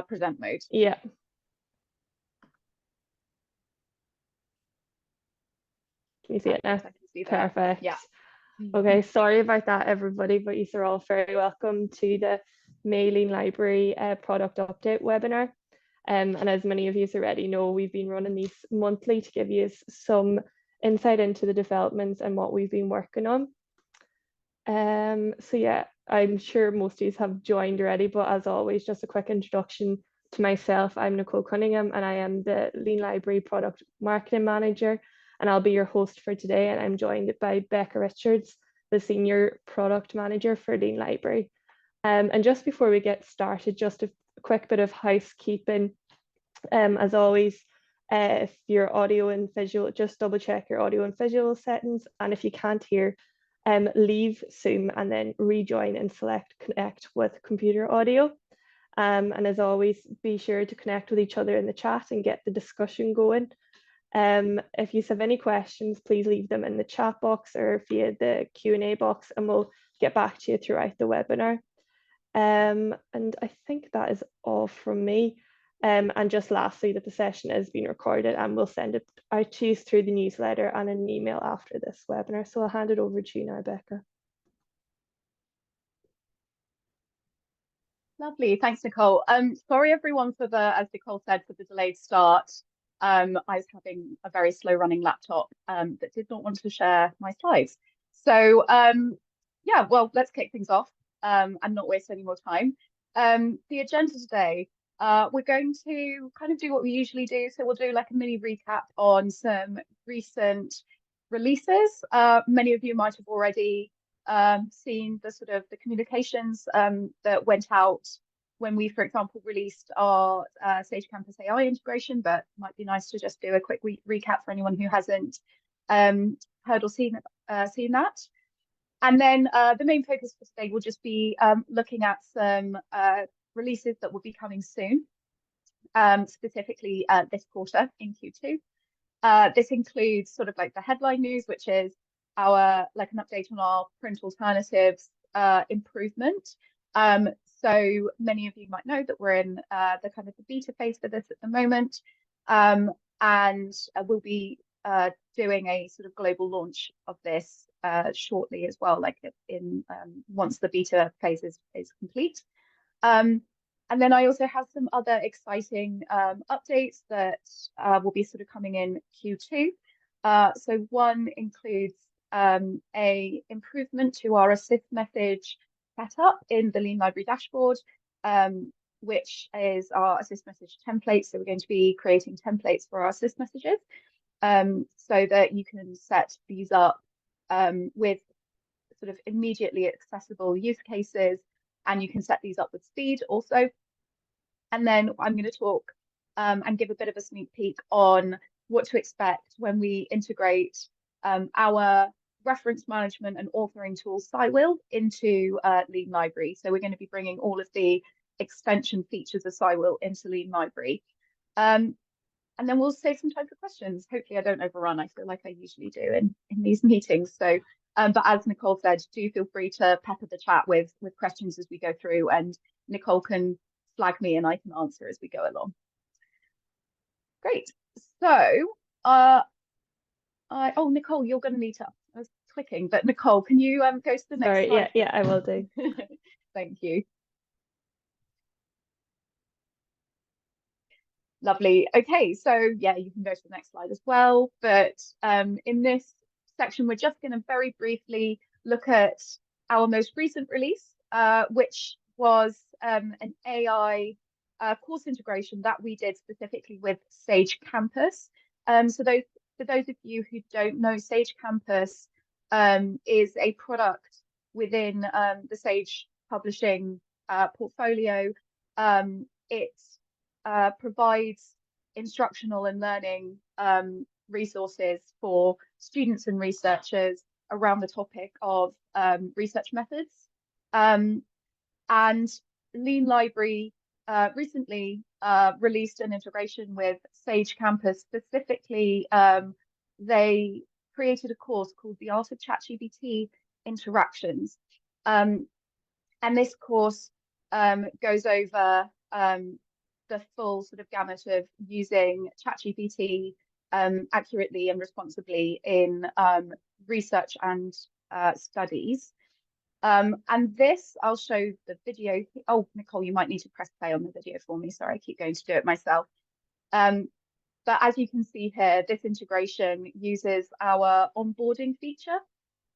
present mode. Yeah. Can you see it now? I can see that. Perfect. Yeah. Okay, sorry about that, everybody, but you're all very welcome to the Mailing Library product update webinar. And as many of you already know, we've been running these monthly to give you some insight into the developments and what we've been working on. So yeah, I'm sure most of you have joined already, but as always, just a quick introduction to myself. I'm Nicole Cunningham and I am the Lean Library Product Marketing Manager, and I'll be your host for today. And I'm joined by Becca Richards, the Senior Product Manager for Lean Library. And just before we get started, just a quick bit of housekeeping. As always, if your audio and visual, just double check your audio and visual settings. And if you can't hear, leave Zoom and then rejoin and select connect with computer audio. And as always, be sure to connect with each other in the chat and get the discussion going. If you have any questions, please leave them in the chat box or via the Q&A box, and we'll get back to you throughout the webinar. And I think that is all from me. And just lastly, that the session is being recorded and we'll send it out to you through the newsletter and an email after this webinar. So I'll hand it over to you now, Becca. Lovely, thanks, Nicole. Sorry everyone for the, as Nicole said, for the delayed start. I was having a very slow running laptop that did not want to share my slides. So yeah, well, let's kick things off and not waste any more time. The agenda today, we're going to kind of do what we usually do. So we'll do like a mini recap on some recent releases. Many of you might have already seen the sort of the communications that went out when we, for example, released our Sage Campus AI integration, but it might be nice to just do a quick recap for anyone who hasn't heard or seen that. And then the main focus for today will just be looking at some releases that will be coming soon, specifically this quarter in Q2. This includes sort of like the headline news, which is our like an update on our print alternatives improvement. So many of you might know that we're in the kind of the beta phase for this at the moment, and we'll be doing a sort of global launch of this shortly as well, like in once the beta phase is complete. And then I also have some other exciting updates that will be sort of coming in Q2. So one includes a improvement to our assist message setup in the Lean Library dashboard, which is our assist message template. So we're going to be creating templates for our assist messages so that you can set these up with sort of immediately accessible use cases, and you can set these up with speed also. And then I'm going to talk and give a bit of a sneak peek on what to expect when we integrate our reference management and authoring tool Cywheel into Lean Library. So we're going to be bringing all of the extension features of Cywheel into Lean Library. And then we'll save some time for questions. Hopefully I don't overrun. I feel like I usually do in these meetings. So, but as Nicole said, do feel free to pepper the chat with questions as we go through, and Nicole can flag me and I can answer as we go along. Great. So, oh, Nicole, you're going to need to. I was clicking, but Nicole, can you go to the next Sorry, slide? yeah, I will do. Thank you. Lovely. Okay, so yeah, you can go to the next slide as well. But in this section, we're just going to very briefly look at our most recent release, which was an AI course integration that we did specifically with Sage Campus. So for those of you who don't know, Sage Campus is a product within the Sage Publishing portfolio. It provides instructional and learning resources for students and researchers around the topic of research methods. And Lean Library recently released an integration with Sage Campus. Specifically, they created a course called The Art of ChatGPT Interactions. And this course goes over the full sort of gamut of using ChatGPT accurately and responsibly in research and studies. And this, I'll show the video. Oh, Nicole, you might need to press play on the video for me. Sorry, I keep going to do it myself. But as you can see here, this integration uses our onboarding feature.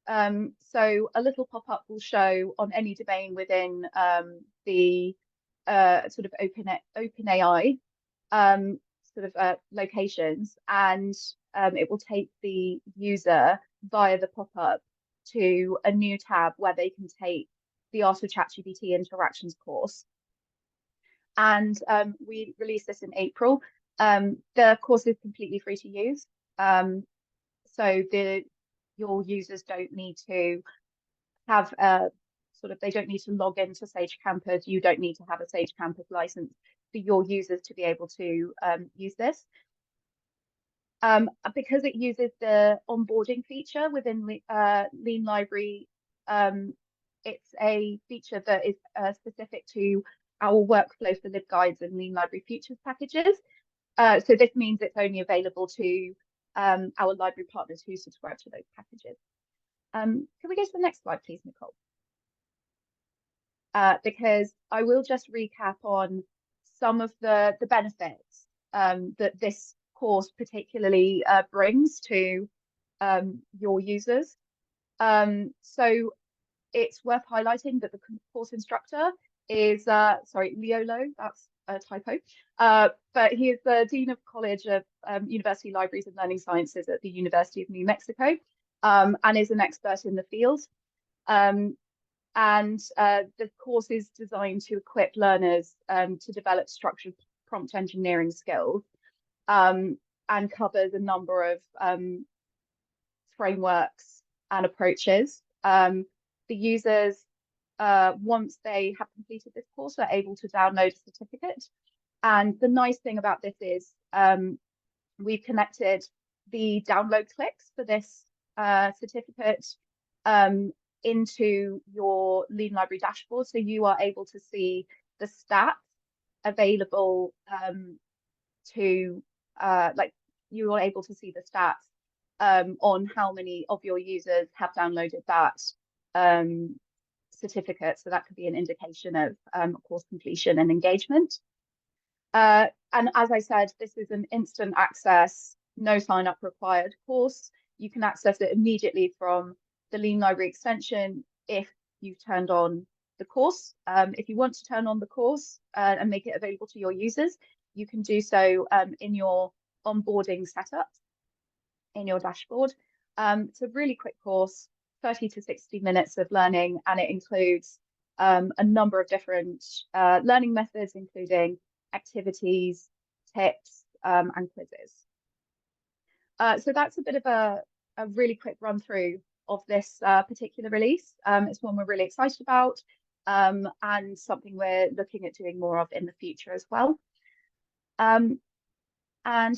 So a little pop-up will show on any domain within the sort of OpenAI locations, and it will take the user via the pop-up to a new tab where they can take the Art of ChatGPT Interactions course. And we released this in April. The course is completely free to use. So your users don't need to have they don't need to log into Sage Campus. You don't need to have a Sage Campus license for your users to be able to use this. Because it uses the onboarding feature within Lean Library, it's a feature that is specific to our workflow for LibGuides and Lean Library Futures packages. So this means it's only available to our library partners who subscribe to those packages. Can we go to the next slide, please, Nicole? Because I will just recap on some of the benefits that this course particularly brings to your users. So it's worth highlighting that the course instructor is, sorry, Leolo, that's a typo, but he is the Dean of College of University Libraries and Learning Sciences at the University of New Mexico, and is an expert in the field. And the course is designed to equip learners to develop structured prompt engineering skills, and covers a number of frameworks and approaches. The users, once they have completed this course, are able to download a certificate. And the nice thing about this is we've connected the download clicks for this certificate into your Lean Library dashboard. So you are able to see the stats available you are able to see the stats on how many of your users have downloaded that certificate. So that could be an indication of course completion and engagement. And as I said, this is an instant access, no sign up required course. You can access it immediately from the Lean Library extension if you've turned on the course. If you want to turn on the course and make it available to your users, you can do so in your onboarding setup in your dashboard. It's a really quick course, 30 to 60 minutes of learning, and it includes a number of different learning methods, including activities, tips, and quizzes. So that's a bit of a really quick run through of this particular release. It's one we're really excited about, and something we're looking at doing more of in the future as well. And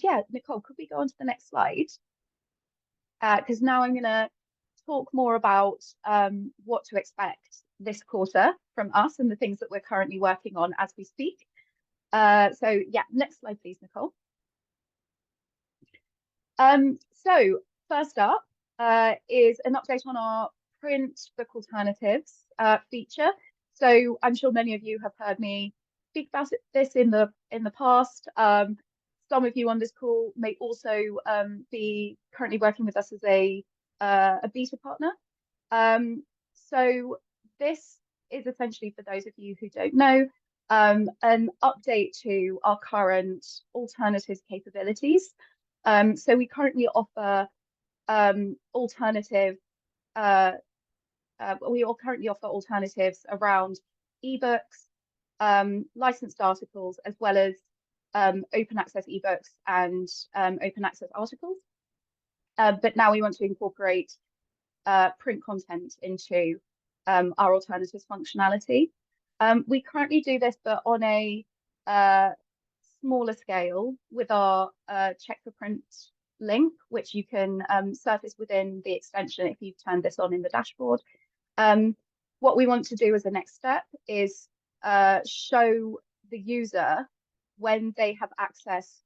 yeah, Nicole, could we go on to the next slide? Because now I'm going to talk more about what to expect this quarter from us and the things that we're currently working on as we speak. So yeah, next slide, please, Nicole. So first up is an update on our print book alternatives feature. So I'm sure many of you have heard me speak about this in the past. Some of you on this call may also be currently working with us as a beta partner. So this is essentially, for those of you who don't know, an update to our current alternatives capabilities. So we currently offer alternatives around ebooks, licensed articles, as well as open access ebooks and open access articles. But now we want to incorporate print content into our alternatives functionality. We currently do this, but on a smaller scale with our check for print link, which you can surface within the extension if you've turned this on in the dashboard. What we want to do as a next step is show the user when they have access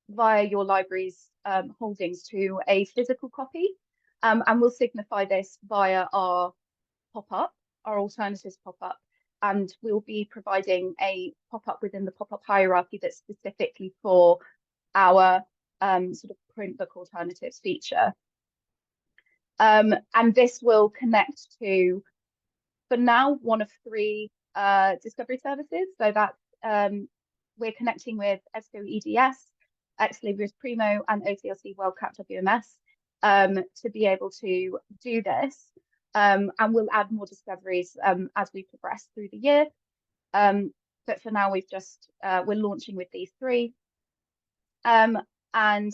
via your library's holdings to a physical copy. And we'll signify this via our pop-up, our alternatives pop-up. And we'll be providing a pop-up within the pop-up hierarchy that's specifically for our sort of print book alternatives feature. And this will connect to, for now, one of 3 discovery services. So that's we're connecting with EBSCO EDS, Ex Libris Primo, and OCLC WorldCat WMS to be able to do this. And we'll add more discoveries as we progress through the year. But for now, we're launching with these 3. And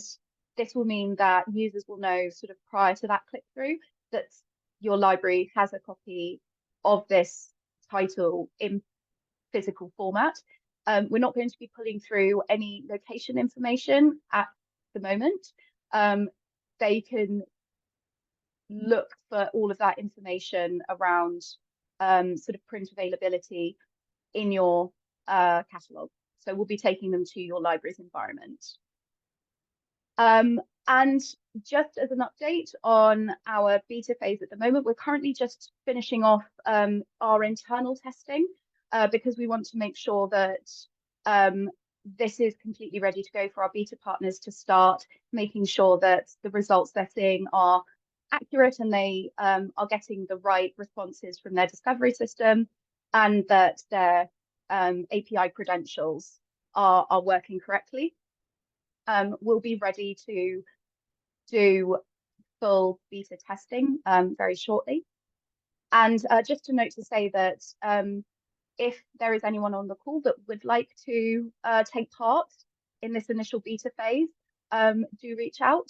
this will mean that users will know sort of prior to that click through that your library has a copy of this title in physical format. We're not going to be pulling through any location information at the moment. They can look for all of that information around sort of print availability in your catalogue. So we'll be taking them to your library's environment. And just as an update on our beta phase at the moment, we're currently just finishing off our internal testing because we want to make sure that this is completely ready to go for our beta partners to start making sure that the results they're seeing are accurate and they are getting the right responses from their discovery system, and that their API credentials are working correctly. We'll be ready to do full beta testing very shortly. And just to note to say that if there is anyone on the call that would like to take part in this initial beta phase, do reach out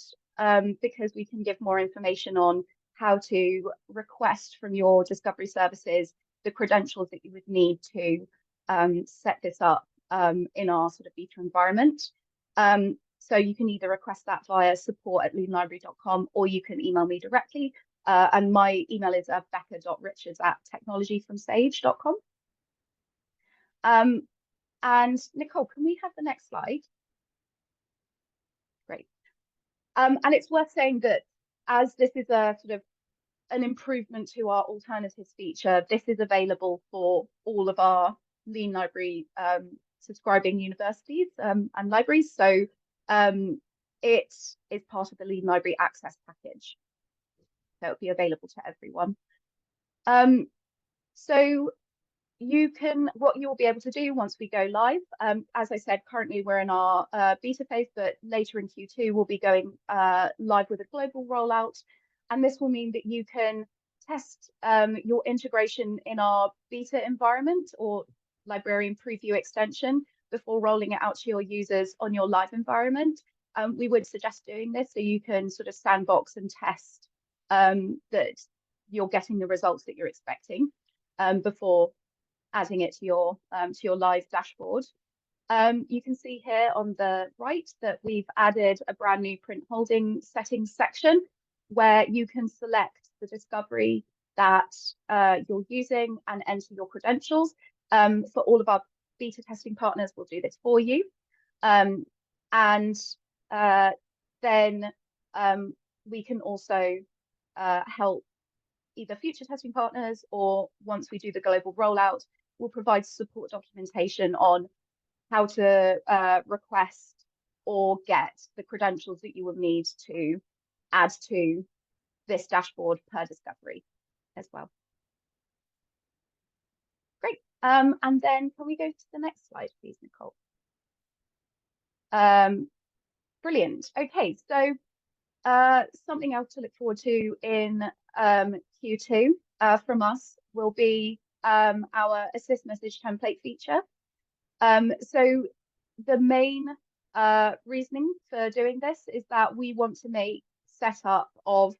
because we can give more information on how to request from your discovery services the credentials that you would need to set this up in our sort of beta environment. So you can either request that via support@leanlibrary.com or you can email me directly. And my email is becca.richards@technologyfromsage.com. And Nicole, can we have the next slide? Great. And it's worth saying that as this is a sort of an improvement to our alternatives feature, this is available for all of our Lean Library subscribing universities and libraries. So it is part of the Lean Library Access package. So it'll be available to everyone. So what you'll be able to do once we go live, as I said, currently we're in our beta phase, but later in Q2 we'll be going live with a global rollout. And this will mean that you can test your integration in our beta environment or librarian preview extension before rolling it out to your users on your live environment. We would suggest doing this so you can sort of sandbox and test that you're getting the results that you're expecting before adding it to your live dashboard. You can see here on the right that we've added a brand new print holding settings section where you can select the discovery that you're using and enter your credentials. For all of our beta testing partners, we'll do this for you. And then we can also help either future testing partners, or once we do the global rollout, we'll provide support documentation on how to request or get the credentials that you will need to add to this dashboard per discovery as well. Great. And then can we go to the next slide, please, Nicole? Brilliant. Okay, so something else to look forward to in Q2 from us will be our assist message template feature. So the main reasoning for doing this is that we want to make setup of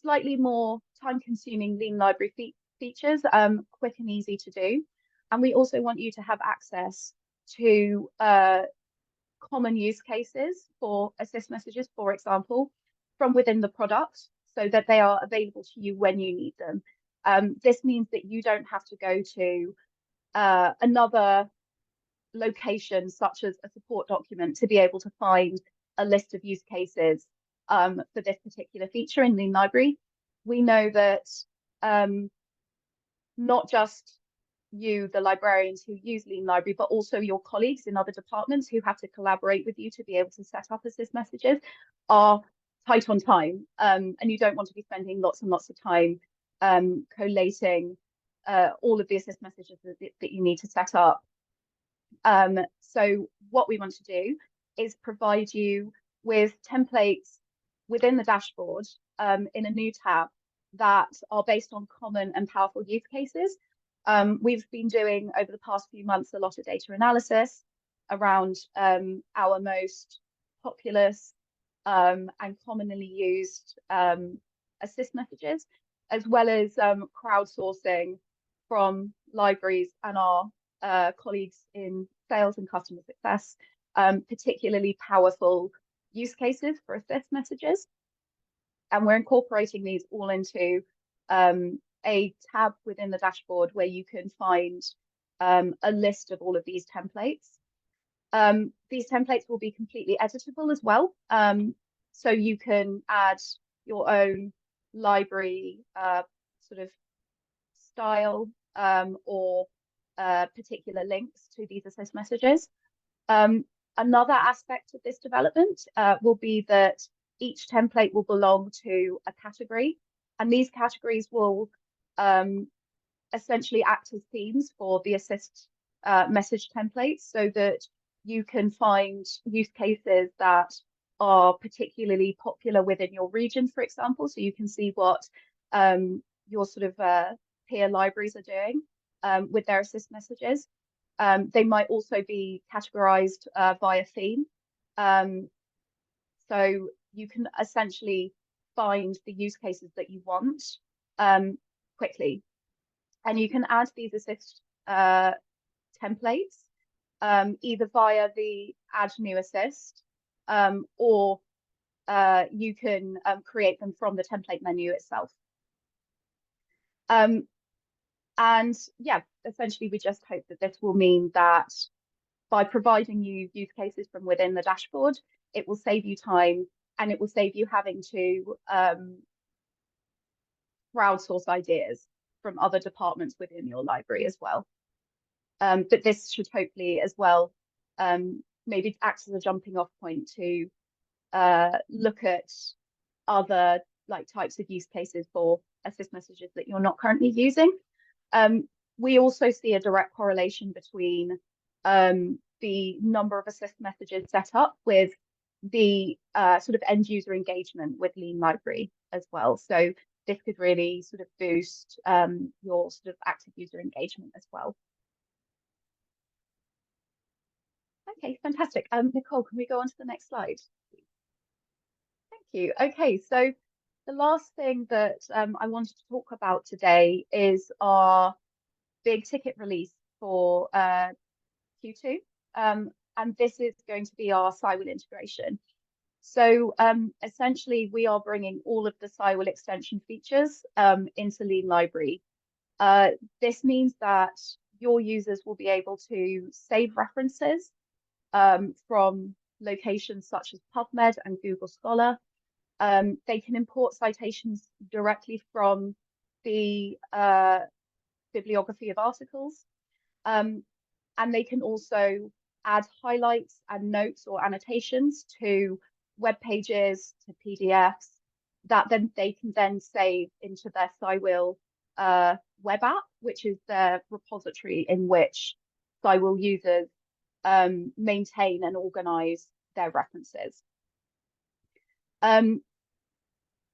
slightly more time-consuming Lean Library features quick and easy to do. And we also want you to have access to common use cases for assist messages, for example, from within the product so that they are available to you when you need them. This means that you don't have to go to another location, such as a support document, to be able to find a list of use cases for this particular feature in Lean Library. We know that not just you, the librarians who use Lean Library, but also your colleagues in other departments who have to collaborate with you to be able to set up assist messages, are tight on time. And you don't want to be spending lots and lots of time collating all of the assist messages that you need to set up. So what we want to do is provide you with templates within the dashboard in a new tab that are based on common and powerful use cases. We've been doing over the past few months a lot of data analysis around our most populous and commonly used assist messages, as well as crowdsourcing from libraries and our colleagues in sales and customer success, particularly powerful use cases for assist messages. And we're incorporating these all into a tab within the dashboard where you can find a list of all of these templates. These templates will be completely editable as well. So you can add your own library sort of style or particular links to these assist messages. Another aspect of this development will be that each template will belong to a category, and these categories will essentially act as themes for the assist message templates, so that you can find use cases that are particularly popular within your region, for example. So you can see what your sort of peer libraries are doing with their assist messages. They might also be categorized via theme. So you can essentially find the use cases that you want quickly. And you can add these assist templates either via the add new assist or you can create them from the template menu itself. And yeah, essentially, we just hope that this will mean that by providing you use cases from within the dashboard, it will save you time and it will save you having to crowdsource ideas from other departments within your library as well. But this should hopefully as well maybe act as a jumping off point to look at other types of use cases for assist messages that you're not currently using. We also see a direct correlation between the number of assist messages set up with the sort of end user engagement with Lean Library as well. So this could really sort of boost your sort of active user engagement as well. Okay, fantastic. Nicole, can we go on to the next slide? Thank you. Okay, so the last thing that I wanted to talk about today is our big ticket release for Q2. And this is going to be our Cywil integration. So essentially, we are bringing all of the Cywil extension features into Lean Library. This means that your users will be able to save references from locations such as PubMed and Google Scholar. They can import citations directly from the bibliography of articles. And they can also add highlights and notes or annotations to web pages, to PDFs, that then they can then save into their Cywil web app, which is their repository in which Cywil users maintain and organize their references.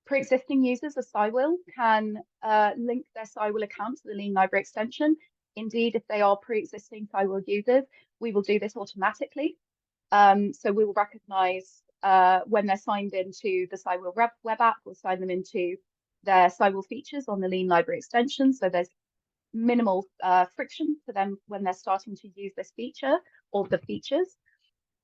Pre-existing users of Cywil can link their Cywil account to the Lean Library extension. Indeed, if they are pre-existing Cywil users, we will do this automatically. So we will recognize when they're signed into the Cywil web app, we'll sign them into their Cywil features on the Lean Library extension. So there's minimal friction for them when they're starting to use this feature or the features.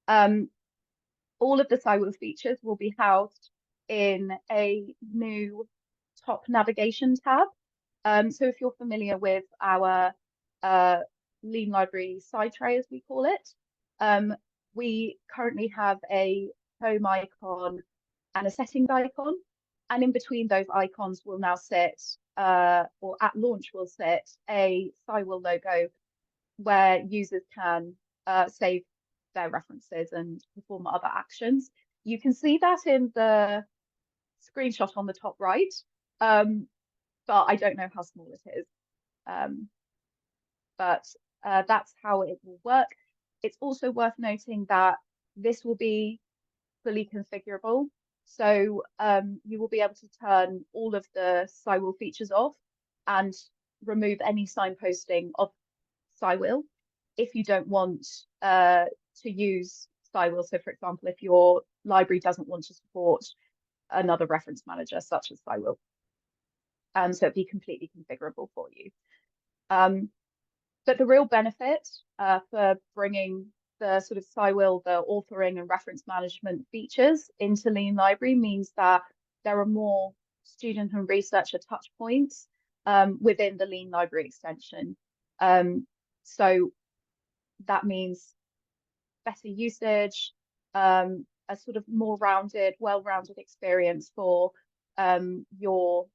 All of the Cywil features will be housed in a new top navigation tab. So if you're familiar with our Lean Library side tray, as we call it. We currently have a home icon and a settings icon, and in between those icons will now sit, or at launch will sit, a Cywil logo where users can save their references and perform other actions. You can see that in the screenshot on the top right, but I don't know how small it is. But that's how it will work. It's also worth noting that this will be fully configurable. So you will be able to turn all of the Cywil features off and remove any signposting of Cywil if you don't want to use Cywil. So for example, if your library doesn't want to support another reference manager such as Cywil. So it'd be completely configurable for you. But the real benefit for bringing the sort of Cywil, the authoring and reference management features into Lean Library means that there are more student and researcher touch points within the Lean Library extension. So that means better usage, a sort of more rounded, well-rounded experience for your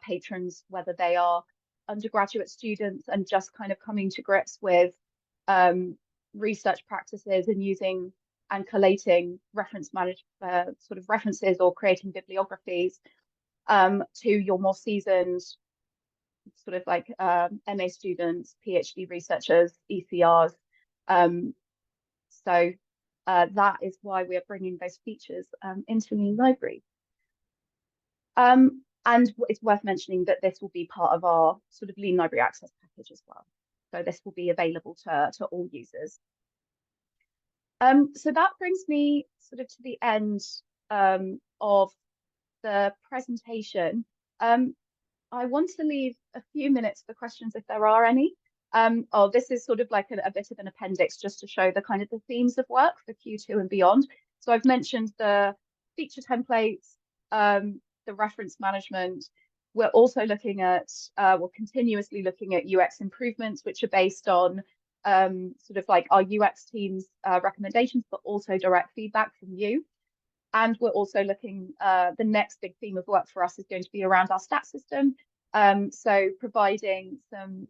patrons, whether they are undergraduate students and just kind of coming to grips with research practices and using and collating sort of references or creating bibliographies, to your more seasoned sort of like MA students, PhD researchers, ECRs. So that is why we are bringing those features into Lean Library. And it's worth mentioning that this will be part of our sort of Lean Library Access package as well. So this will be available to all users. So that brings me sort of to the end of the presentation. I want to leave a few minutes for questions if there are any. This is sort of like a bit of an appendix just to show the kind of the themes of work for Q2 and beyond. So I've mentioned the feature templates, the reference management. We're also looking at, we're continuously looking at UX improvements, which are based on sort of like our UX team's recommendations, but also direct feedback from you. And we're also looking, the next big theme of work for us is going to be around our stat system. So providing some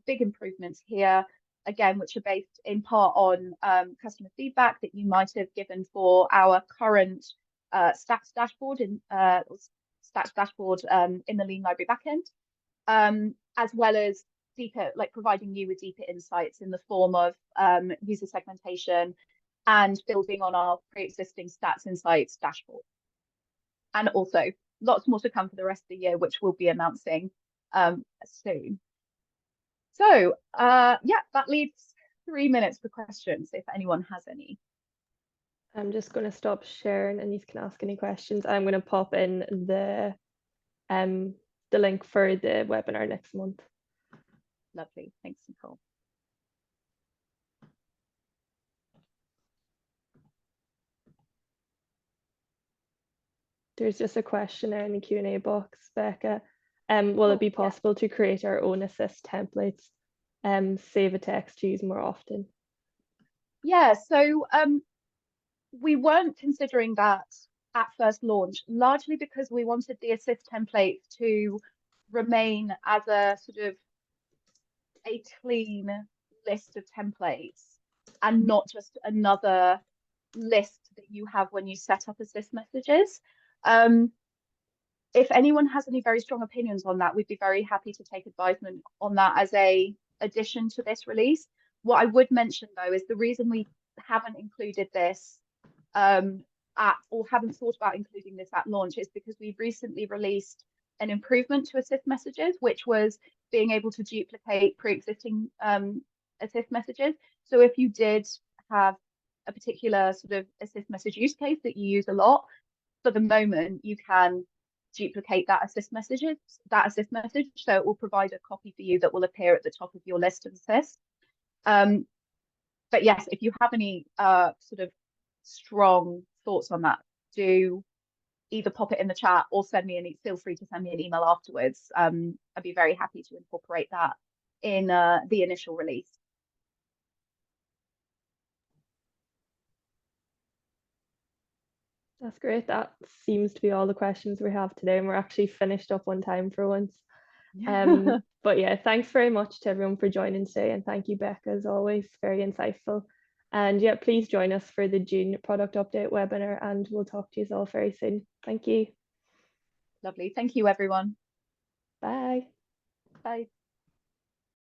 big improvements here, again, which are based in part on customer feedback that you might have given for our current stats dashboard in the Lean Library backend, as well as deeper, like providing you with deeper insights in the form of user segmentation and building on our pre-existing stats insights dashboard. And also lots more to come for the rest of the year, which we'll be announcing soon. So yeah, that leaves 3 minutes for questions if anyone has any. I'm just going to stop sharing and you can ask any questions. I'm going to pop in the link for the webinar next month. Lovely, thanks, Nicole. There's just a question there in the Q&A box, Becca. Will it be possible to create our own assist templates, save a text to use more often? Yeah, so we weren't considering that at first launch, largely because we wanted the assist templates to remain as a sort of a clean list of templates and not just another list that you have when you set up assist messages. If anyone has any very strong opinions on that, we'd be very happy to take advisement on that as a addition to this release. What I would mention though is the reason we haven't included this or haven't thought about including this at launch is because we've recently released an improvement to assist messages, which was being able to duplicate pre-existing assist messages. So if you did have a particular sort of assist message use case that you use a lot, for the moment you can duplicate that assist message, so it will provide a copy for you that will appear at the top of your list of assists. But yes, if you have any sort of strong thoughts on that, do either pop it in the chat or feel free to send me an email afterwards. I'd be very happy to incorporate that in the initial release. That's great. That seems to be all the questions we have today, and we're actually finished up on time for once. But yeah, thanks very much to everyone for joining today, and thank you, Becca, as always, very insightful. And yeah, please join us for the June product update webinar, and we'll talk to you all very soon. Thank you. Lovely. Thank you, everyone. Bye. Bye.